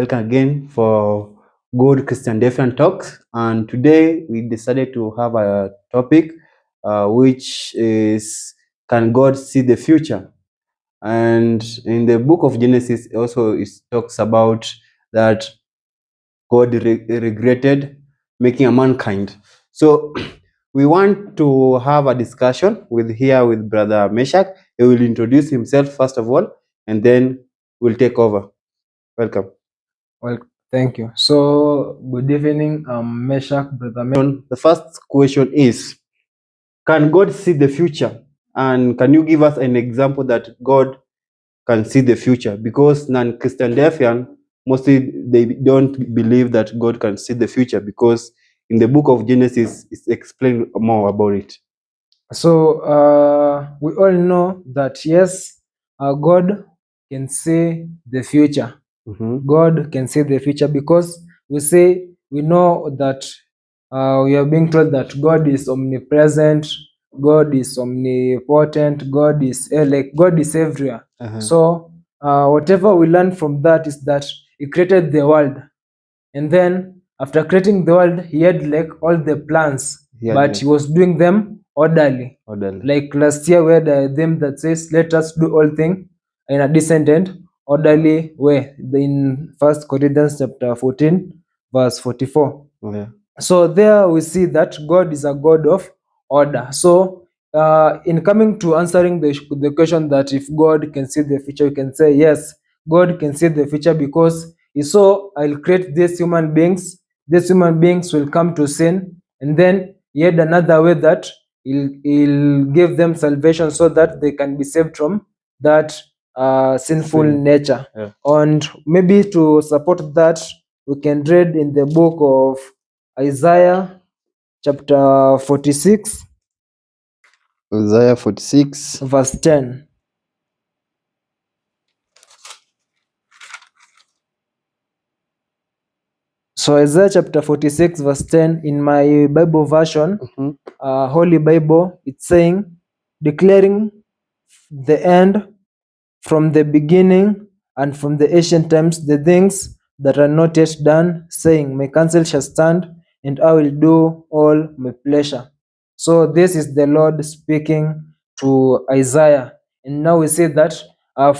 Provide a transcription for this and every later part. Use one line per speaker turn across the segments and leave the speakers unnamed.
welcome again for Good Christian Defiant Talks. And today we decided to have a topic which is, can God see the future? And in the book of Genesis also it talks about that God regretted making a mankind. So we want to have a discussion with Brother Meshach. He will introduce himself first of all, and then we'll take over. Welcome.
Well, thank you. So, good evening, Meshach, Brother Meshach.
The first question is, can God see the future? And can you give us an example that God can see the future? Because non-Christian Defiant, mostly they don't believe that God can see the future, because in the book of Genesis, it's explained more about it.
So, we all know that yes, God can see the future. God can see the future because we know that we are being told that God is omnipresent, God is omnipotent, God is God is everywhere. So whatever we learn from that is that He created the world, and then after creating the world, He had like all the plans, but He was doing them orderly. Like last year, we had a theme that says, "Let us do all things in a decent and orderly way." In First Corinthians chapter 14, verse 44.
Yeah.
So there we see that God is a God of order. So in coming to answering the question that if God can see the future, we can say yes, God can see the future because He saw, I'll create these human beings. These human beings will come to sin, and then He had another way that He'll give them salvation so that they can be saved from that sinful nature.
Yeah.
And maybe to support that, we can read in the book of Isaiah chapter 46,
Isaiah 46.
verse 10. So Isaiah chapter 46, verse 10, in my Bible version, Holy Bible, it's saying, declaring the end from the beginning and from the ancient times, the things that are not yet done, saying, my counsel shall stand, and I will do all my pleasure. So this is the Lord speaking to Isaiah. And now we see that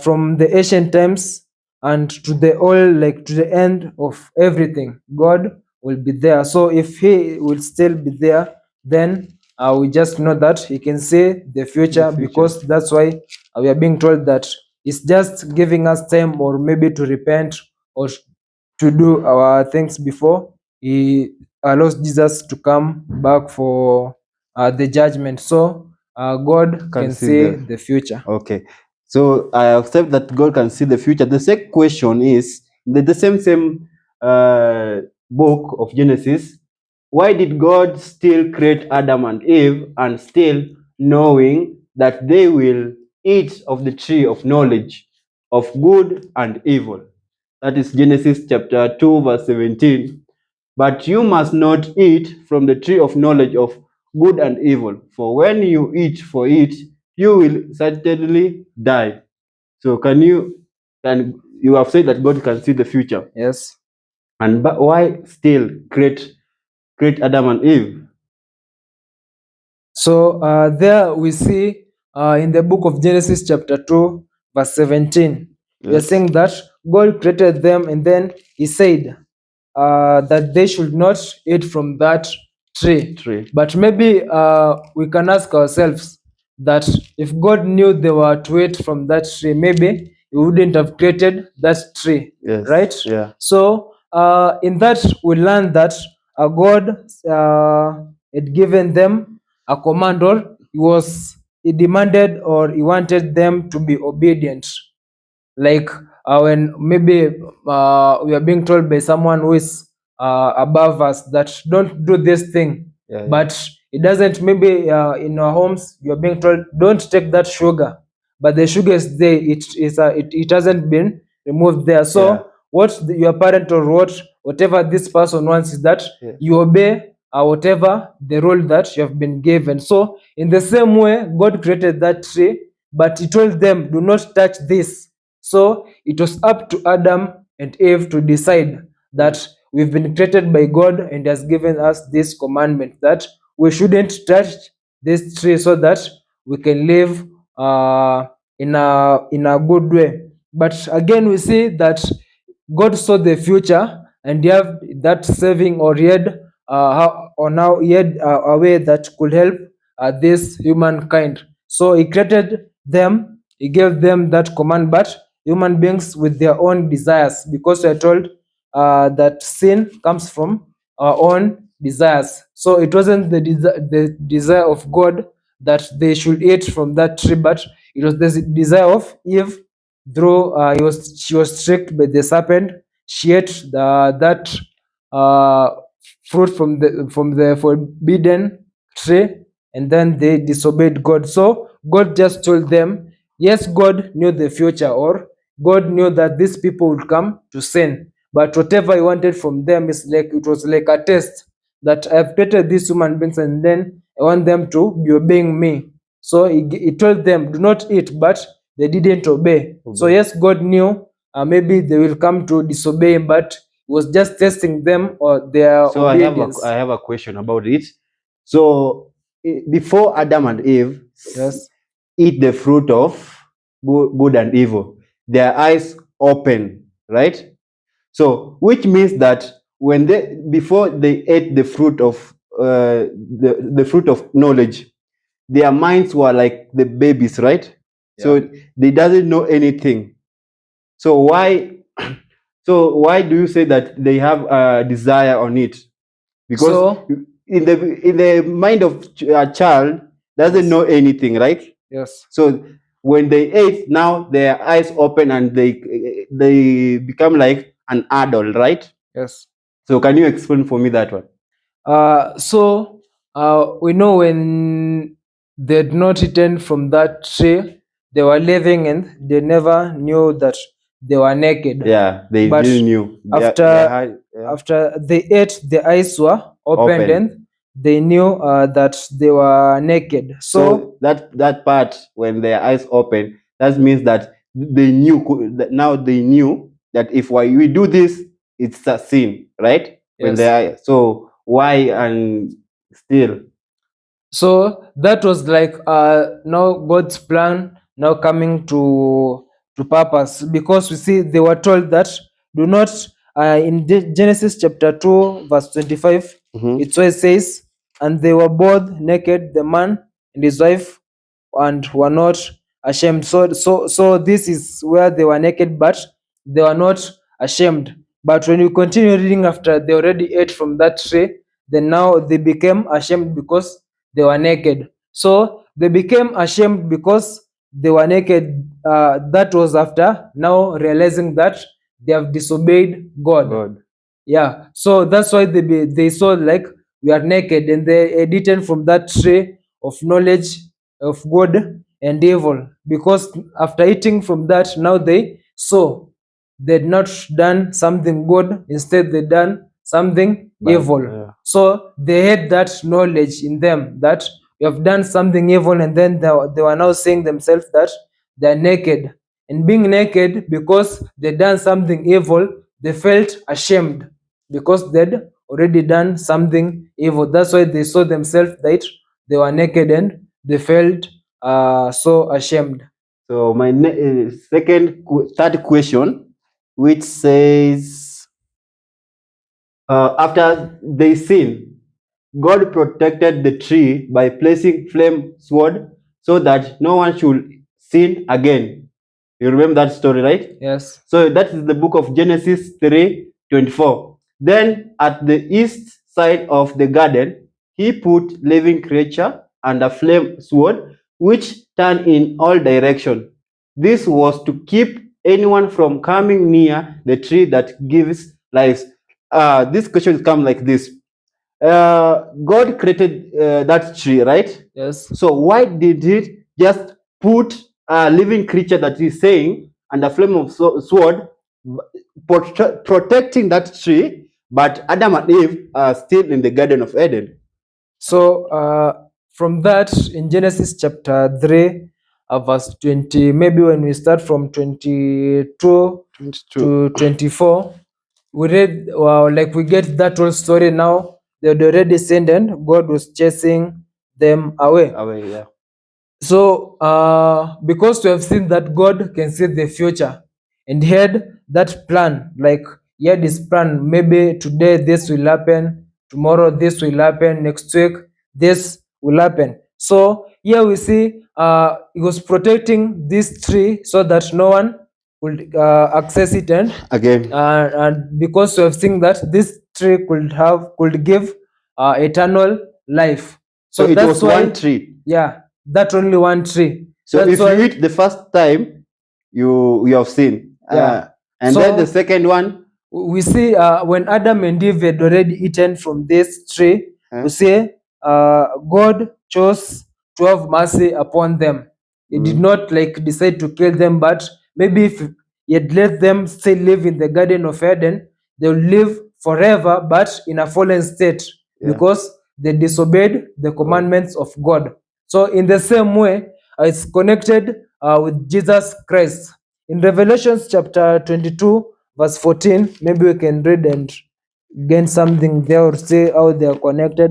from the ancient times and to the end of everything, God will be there. So if He will still be there, then we just know that He can see the future, because that's why we are being told that it's just giving us time, or maybe to repent or to do our things before He allows Jesus to come back for the judgment. So God can see the future.
Okay. So I accept that God can see the future. The second question is, the same book of Genesis, why did God still create Adam and Eve, and still knowing that they will eat of the tree of knowledge of good and evil? That is Genesis chapter 2, verse 17. But you must not eat from the tree of knowledge of good and evil, for when you eat for it, you will certainly die. So you have said that God can see the future,
Yes.
and but why still create Adam and Eve?
So there we see in the book of Genesis chapter 2, verse 17, we are saying that God created them, and then He said that they should not eat from that tree. But maybe we can ask ourselves that if God knew they were to eat from that tree, maybe He wouldn't have created that tree.
Yes.
Right?
Yeah.
So in that we learn that God had given them a command, or He demanded, or He wanted them to be obedient. Like when maybe we are being told by someone who is above us that don't do this thing.
Yeah.
But it doesn't, maybe in our homes you are being told don't take that sugar, but the sugar is there, it hasn't been removed there. So
Yeah.
what your parent, or whatever this person wants, is that you obey whatever the rule that you have been given. So in the same way, God created that tree, but He told them, do not touch this. So it was up to Adam and Eve to decide that we've been created by God and has given us this commandment that we shouldn't touch this tree so that we can live in a good way. But again, we see that God saw the future and he have that saving, or he had now he had a way that could help this humankind. So he created them, he gave them that command, but human beings with their own desires, because we are told that sin comes from our own desires. So it wasn't the desire of God that they should eat from that tree, but it was the desire of Eve. Through she was tricked by the serpent. She ate that uh, fruit from the forbidden tree, and then they disobeyed God. So God just told them, yes, God knew the future, or God knew that these people would come to sin, but whatever he wanted from them is like, it was like a test that I've created these human beings, and then I want them to be obeying me. So he told them, do not eat, but they didn't obey. So
Obey.
yes, God knew maybe they will come to disobey him, but he was just testing them or their
So
obedience.
I have a question about it. So before Adam and Eve
Yes.
eat the fruit of good and evil, their eyes open, right? So which means that when they before they ate the fruit of the fruit of knowledge, their minds were like the babies, right? So they doesn't know anything. So why do you say that they have a desire on it? Because
So
in the mind of a child doesn't
Yes.
know anything, right?
yes.
So when they ate, now their eyes open and they become like an adult, right?
Yes.
So can you explain for me that one?
So we know when they had not eaten from that tree, they were living and they never knew that they were naked.
Yeah, they
But
didn't knew.
after after they ate, the eyes were opened,
Open.
and they knew that they were naked. So
that part when their eyes open, that means that they knew that now they knew that if we do this, it's a sin, right? When
yes.
they so why and still
So that was like now God's plan now coming to purpose, because we see they were told that do not in Genesis chapter 2 verse 25,
Mhm.
it so it says, and they were both naked, the man and his wife, and were not ashamed. So this is where they were naked, but they were not ashamed. But when you continue reading, after they already ate from that tree, then now they became ashamed because they were naked. So they became ashamed because they were naked. That was after now realizing that they have disobeyed God.
God.
Yeah. So that's why they saw like we are naked, and they had eaten from that tree of knowledge of good and evil. Because after eating from that, now they saw they'd not done something good, instead they done something
Bad,
evil.
yeah.
So they had that knowledge in them that you have done something evil, and then they were now seeing themselves that they're naked. And being naked because they done something evil, they felt ashamed because they'd already done something evil. That's why they saw themselves that they were naked, and they felt so ashamed.
So my third question, which says, after they sin, God protected the tree by placing flame sword so that no one should sin again. You remember that story, right?
Yes.
So that is the book of Genesis 3:24. Then at the east side of the garden, he put living creature and a flame sword, which turned in all directions. This was to keep anyone from coming near the tree that gives life. This question comes like this. God created that tree, right?
Yes.
So why did he just put a living creature that he's saying and a flame of sword protecting that tree, but Adam and Eve are still in the Garden of Eden?
So from that, in Genesis chapter 3, verse 20, maybe when we start from 22
22.
to 24, we read, like we get that whole story now. They had already sinned and God was chasing them away.
Away, yeah.
So, because we have seen that God can see the future and he had that plan, like he had his plan, maybe today this will happen, tomorrow this will happen, next week this will happen. So, here we see he was protecting this tree so that no one would access it,
Again.
and because we have seen that this tree could give eternal life.
So it
that's
was
why,
one tree.
yeah, that only one tree.
So
That's
if
why,
you eat the first time, you have seen.
Yeah.
And
So-
then the second one,
we see when Adam and Eve had already eaten from this tree, we see God chose to have mercy upon them. He did not like decide to kill them, but maybe if he had let them still live in the Garden of Eden, they will live forever, but in a fallen state,
Yeah.
because they disobeyed the commandments of God. So in the same way, it's connected with Jesus Christ. In Revelations chapter 22, verse 14, maybe we can read and gain something there, or see how they are connected.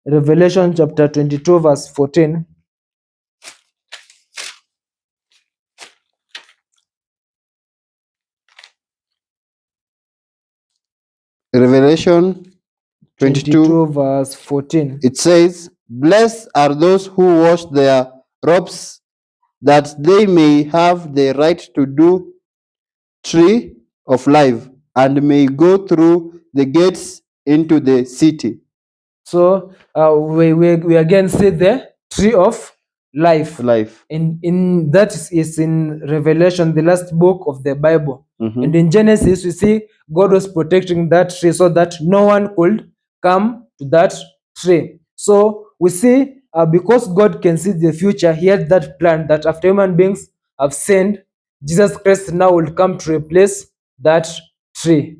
Revelation chapter 22, verse 14.
Revelation 22,
verse 14.
it says, "Blessed are those who wash their robes, that they may have the right to do tree of life, and may go through the gates into the city."
So we again see the tree of life.
Life.
In that is in Revelation, the last book of the Bible.
Mhm.
And in Genesis, we see God was protecting that tree so that no one could come to that tree. So we see because God can see the future, he had that plan that after human beings have sinned, Jesus Christ now will come to replace that tree.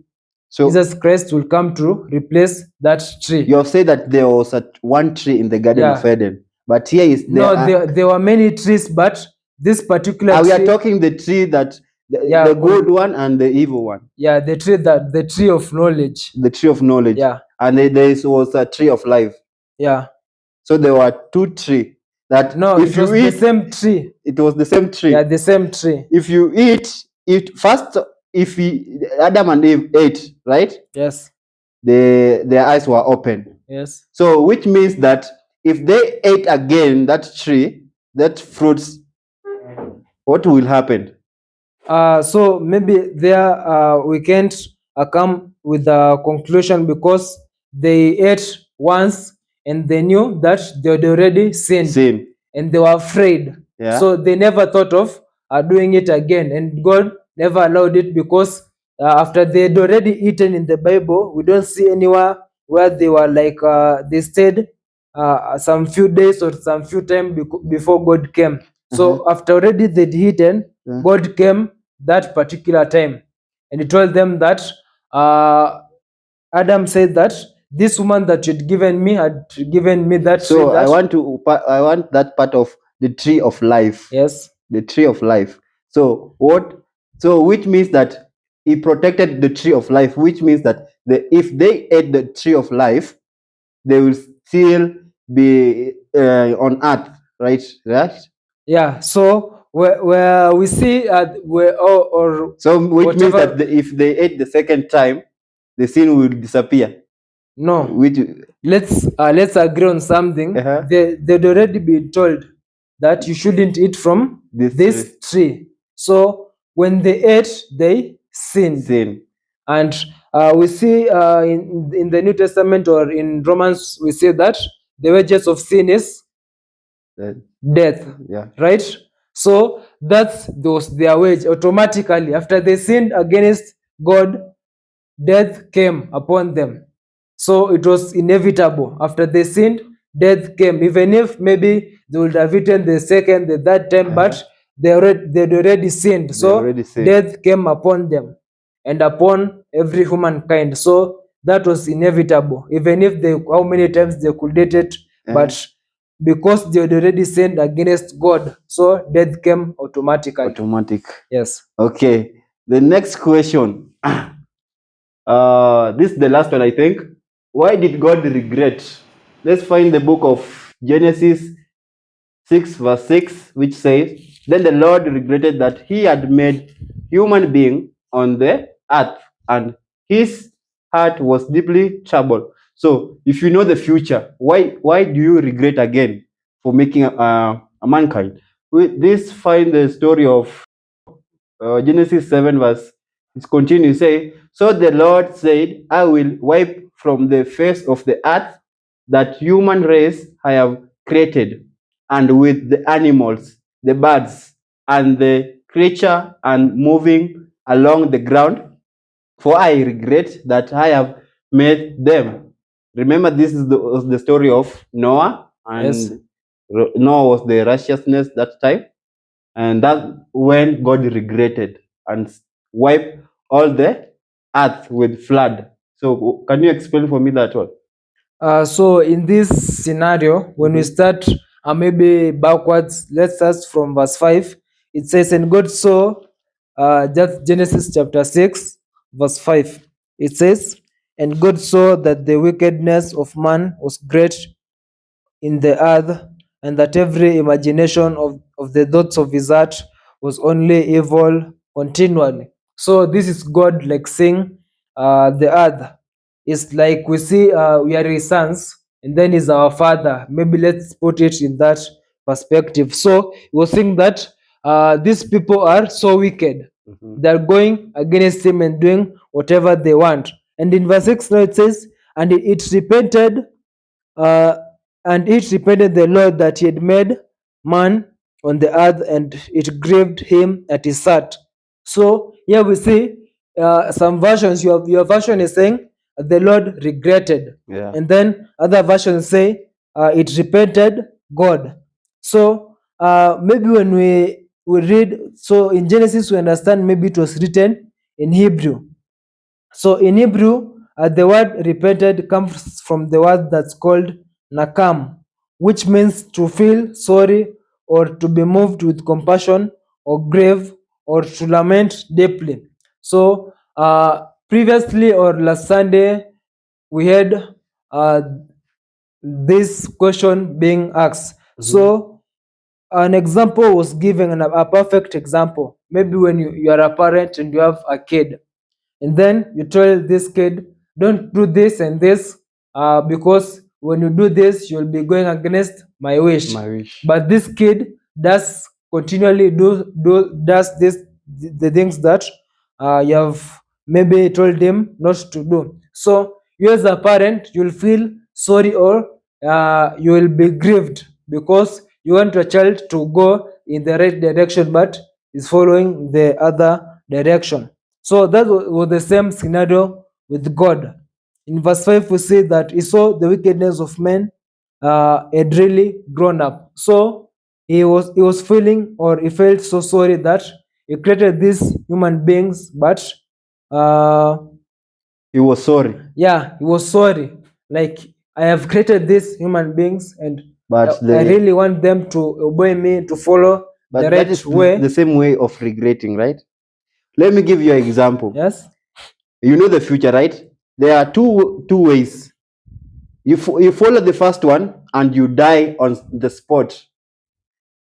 So
Jesus Christ will come to replace that tree.
you have said that there was one tree in the Garden of
Yeah.
Eden, but here is
No, there were many trees, but this particular
we
tree,
are talking the tree that
Yeah,
the good one and the evil one,
yeah, the tree of knowledge.
the tree of knowledge.
Yeah,
And there was a tree of life.
yeah.
So there were two trees that
No,
if
it was
you
the
eat,
same tree.
it was the same tree.
Yeah, the same tree.
If you eat it first, if Adam and Eve ate, right,
Yes,
their eyes were open.
yes.
So which means that if they ate again that tree, that fruits, what will happen?
So maybe there we can't come with a conclusion because they ate once and they knew that they had already sinned.
Sin.
And they were afraid.
Yeah.
So they never thought of doing it again. And God never allowed it because after they had already eaten in the Bible, we don't see anywhere where they were like, they stayed some few days or some few time before God came. So after already they'd eaten,
Yeah.
God came that particular time. And he told them that Adam said that this woman that you'd given me had given me that tree.
So
That,
I want that part of the tree of life.
yes,
The tree of life. So what? So which means that he protected the tree of life, which means that if they ate the tree of life, they will still be on earth, right? Right.
yeah. So where we see where or
So which means
whatever-
that if they ate the second time, the sin will disappear.
no,
Which
let's agree on something.
Uh-huh.
They'd already been told that you shouldn't eat from this tree. So when they ate, they sinned.
sin.
And we see in the New Testament or in Romans, we see that the wages of sin is
Uh,
death,
yeah.
right? So that's their wage. Automatically, after they sinned against God, death came upon them. So it was inevitable. After they sinned, death came. Even if maybe they would have eaten the second, the third time, but they'd already sinned. So
already sinned.
death came upon them and upon every humankind. So that was inevitable. Even if how many times they could eat it, but because they had already sinned against God, so death came automatically.
Automatic.
Yes.
Okay. The next question. This is the last one, I think. Why did God regret? Let's find the book of Genesis 6, verse 6, which says, Then the Lord regretted that he had made human being on the earth, and his heart was deeply troubled. So, if you know the future, why do you regret again for making a mankind? This find the story of Genesis 7, verse, it continues, say, So the Lord said, I will wipe from the face of the earth that human race I have created, and with the animals, the birds, and the creature and moving along the ground, for I regret that I have made them. Remember, this is the story of Noah, and
Yes.
Noah was the righteousness that time, and that's when God regretted and wiped all the earth with flood. So can you explain for me that one?
So in this scenario, when we start maybe backwards, let's start from verse 5. It says, And God saw, just Genesis chapter 6, verse 5. It says, And God saw that the wickedness of man was great in the earth, and that every imagination of the thoughts of his heart was only evil continually. So this is God like saying, the earth is like we see, we are his sons, and then is our father. Maybe let's put it in that perspective. So he was saying that these people are so wicked. They're going against him and doing whatever they want. And in verse 6 now it says, and it repented, uh, and it repented the Lord that he had made man on the earth, and it grieved him at his heart. So here we see, some versions, your version is saying the Lord regretted,
Yeah.
and then other versions say it repented God. So maybe when we read, so in Genesis we understand maybe it was written in Hebrew. So in Hebrew, the word repented comes from the word that's called nakam, which means to feel sorry or to be moved with compassion or grave or to lament deeply. So previously or last Sunday, we had uh, this question being asked. So an example was given, a perfect example. Maybe when you are a parent and you have a kid, and then you tell this kid, don't do this and this, because when you do this you'll be going against my wish.
My wish.
But this kid does continually does this, the things that you have maybe told him not to do. So you as a parent, you'll feel sorry, or you will be grieved because you want your child to go in the right direction but is following the other direction. So that was the same scenario with God. In verse 5, we see that he saw the wickedness of men had really grown up. So he was feeling, or he felt so sorry that he created these human beings, but uh,
He was sorry,
yeah, he was sorry. Like, I have created these human beings, and
but
I really want them to obey me, to follow the
that
right
is
way.
the same way of regretting, right? Let me give you an example.
Yes.
You know the future, right? There are two ways. You follow the first one and you die on the spot,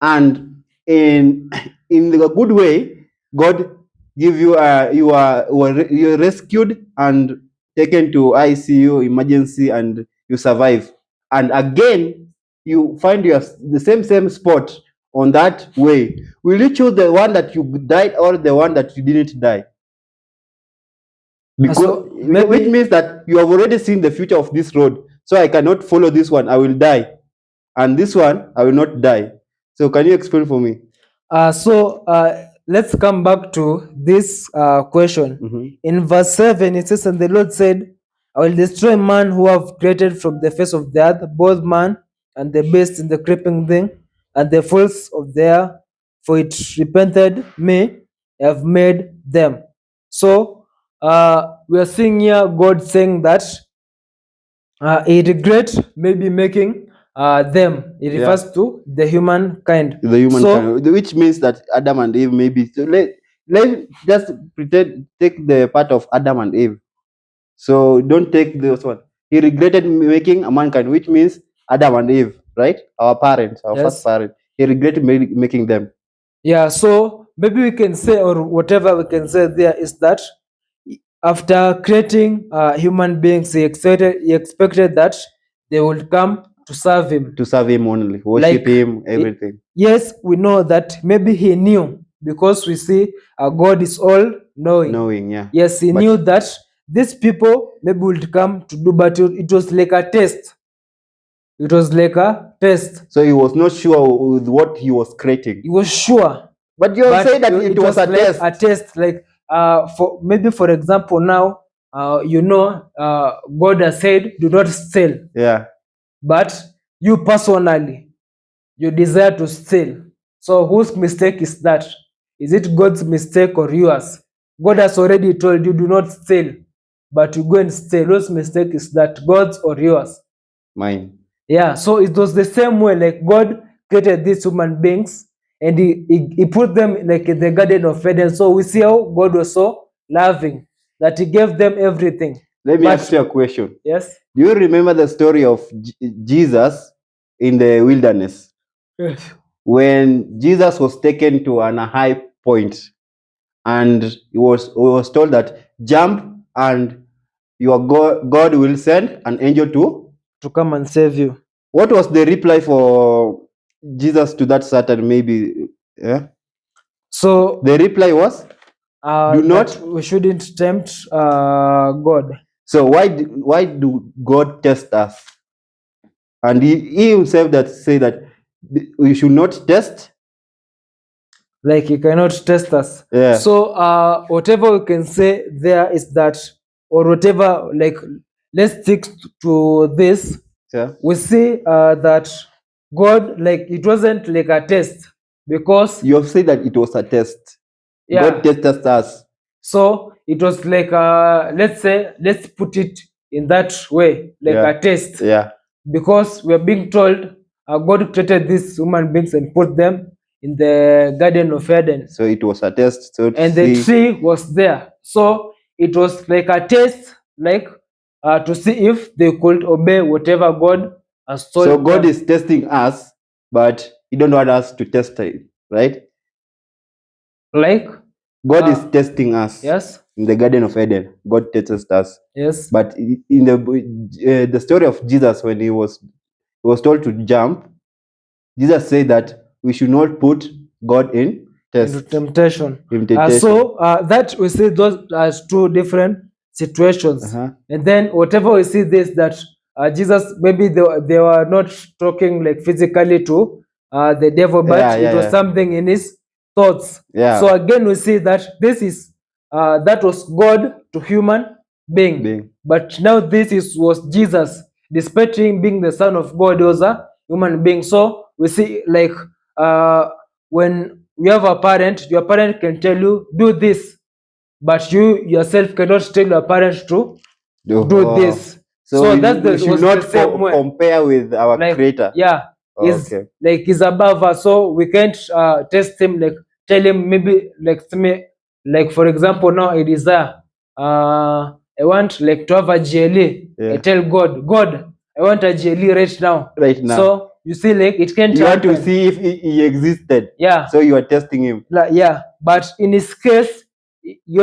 and in the good way, God give you you're rescued and taken to ICU emergency, and you survive, and again you find the same spot on that way. Will you choose the one that you died or the one that you didn't die? Because
So maybe,
which means that you have already seen the future of this road, so I cannot follow this one, I will die, and this one I will not die. So can you explain for me?
let's come back to this question. In verse 7, it says, And the Lord said, I will destroy man who have created from the face of the earth, both man and the beast and the creeping thing, and the fowls of the air, for it repented me, I have made them. So we are seeing here God saying that he regret maybe making them. It refers to the humankind.
The human
So
kind, which means that Adam and Eve maybe. So Let just pretend take the part of Adam and Eve. So don't take this one. He regretted making a mankind, which means Adam and Eve, right? Our parents, our first
Yes.
parent. He regretted making them.
Yeah, so maybe we can say, or whatever we can say there is that after creating human beings, he expected that they would come to serve him.
To serve him only, worship
Like,
him, everything.
Yes, we know that maybe he knew because we see God is all knowing.
Knowing, yeah.
Yes, he
But-
knew that these people maybe would come to do, but it was like a test. It was like a test.
So he was not sure with what he was creating.
He was sure.
But you
But
say that it was a
like
test.
a test, like for maybe for example now, God has said, do not steal.
Yeah.
But you personally, you desire to steal. So whose mistake is that? Is it God's mistake or yours? God has already told you, do not steal, but you go and steal. Whose mistake is that, God's or yours?
Mine.
Yeah, so it was the same way, like God created these human beings and he put them like in the Garden of Eden. So we see how God was so loving that he gave them everything.
Let me
But-
ask you a question.
Yes?
Do you remember the story of Jesus in the wilderness?
Yes.
When Jesus was taken to a high point and he was told that jump and your God will send an angel
To come and save you.
What was the reply for Jesus to that Satan? Maybe, yeah.
So
The reply was, do
that
not-
we shouldn't tempt God.
so why do God test us? And he himself that say that we should not test.
Like he cannot test us.
Yeah.
So whatever we can say there is that, or whatever, like let's stick to this.
Yeah.
We see that God, like it wasn't like a test because
You have said that it was a test.
yeah.
God tested us.
So it was like let's put it in that way, like
Yeah.
a test.
Yeah.
Because we are being told God created these human beings and put them in the Garden of Eden,
So it was a test. So to
and the
see-
tree was there. So it was like a test, like to see if they could obey whatever God has told
So God
them.
is testing us, but He don't want us to test it, right?
Like
God is testing us.
yes,
In the Garden of Eden, God tests us.
yes,
But in the story of Jesus, when he was told to jump, Jesus said that we should not put God in
into
test.
temptation.
In temptation.
So that we see those as two different situations.
Uh-huh.
And then whatever we see this that Jesus, maybe they were not talking like physically to the devil, but
Yeah,
it was
yeah.
something in his thoughts.
Yeah.
So again we see that this is that was God to human being. But now was Jesus, despite him being the Son of God, he was a human being. So we see like when you have a parent, your parent can tell you do this, but you yourself cannot tell your parent to do
Oh.
this.
So,
that's
we should
was
not
the same way.
compare with our
Like,
Creator.
Yeah, is
Okay.
like he's above us, so we can't test him, like tell him maybe like for example now it is I want like to have a GLE.
Yeah.
I tell God, I want a GLE right now.
Right now.
So you see, like it can't
You want to
happen.
see if he existed.
Yeah.
So you are testing him.
Yeah, but in his case, you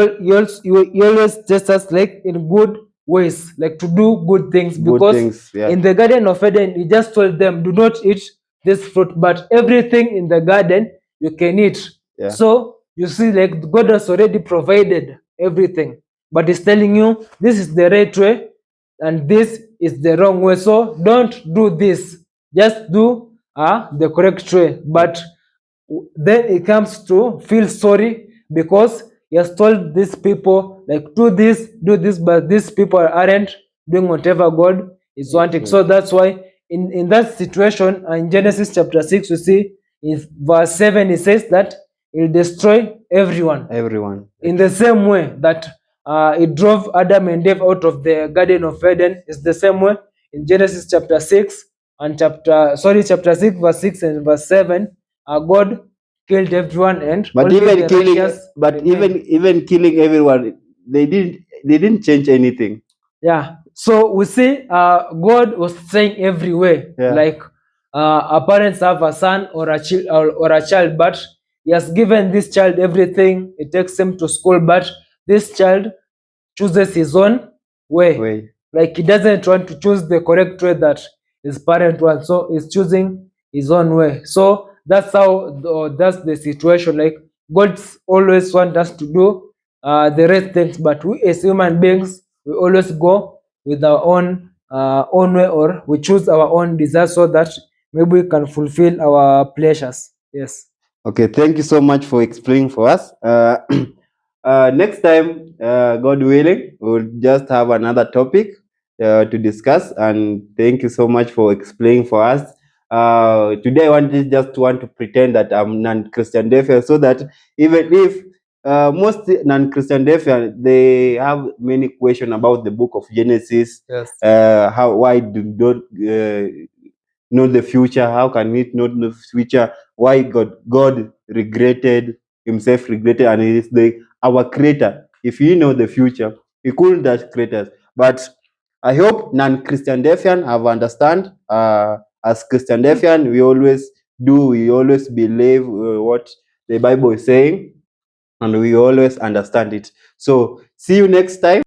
always test us like in good ways, like to do good things,
Good
because
things. Yeah.
in the Garden of Eden, he just told them, do not eat this fruit, but everything in the garden you can eat.
Yeah.
So you see, like God has already provided everything, but he's telling you this is the right way and this is the wrong way. So don't do this. Just do the correct way. But then it comes to feel sorry because he has told these people like do this, but these people aren't doing whatever God is wanting. So that's why in that situation in Genesis chapter 6 we see in verse 7 it says that he'll destroy everyone.
Everyone.
In the same way that it drove Adam and Eve out of the Garden of Eden, is the same way in Genesis chapter 6 and chapter 6 verse 6 and verse 7, God killed everyone, and
But
only
even
the
killing,
righteous
but
remain.
even killing everyone, they didn't change anything.
Yeah. So we see God was saying everywhere,
Yeah.
like our parents have a son or or a child, but he has given this child everything. He takes him to school, but this child chooses his own way.
Way.
Like he doesn't want to choose the correct way that his parent wants, so he's choosing his own way. So that's how that's the situation. Like God's always want us to do the right things, but we as human beings we always go with our own way, or we choose our own desires so that maybe we can fulfill our pleasures. Yes.
Okay, thank you so much for explaining for us. Next time, God willing, we'll just have another topic to discuss. And thank you so much for explaining for us. Today, I just want to pretend that I'm non-Christian Defiant, so that even if most non-Christian Defiant, they have many questions about the book of Genesis.
Yes.
Why do God know the future? How can we not know the future? Why God regretted, and He is our creator. If He know the future, He couldn't just create us. But I hope non-Christian Defiant have understand. As Christian Defiant, we always believe what the Bible is saying, and we always understand it. So see you next time.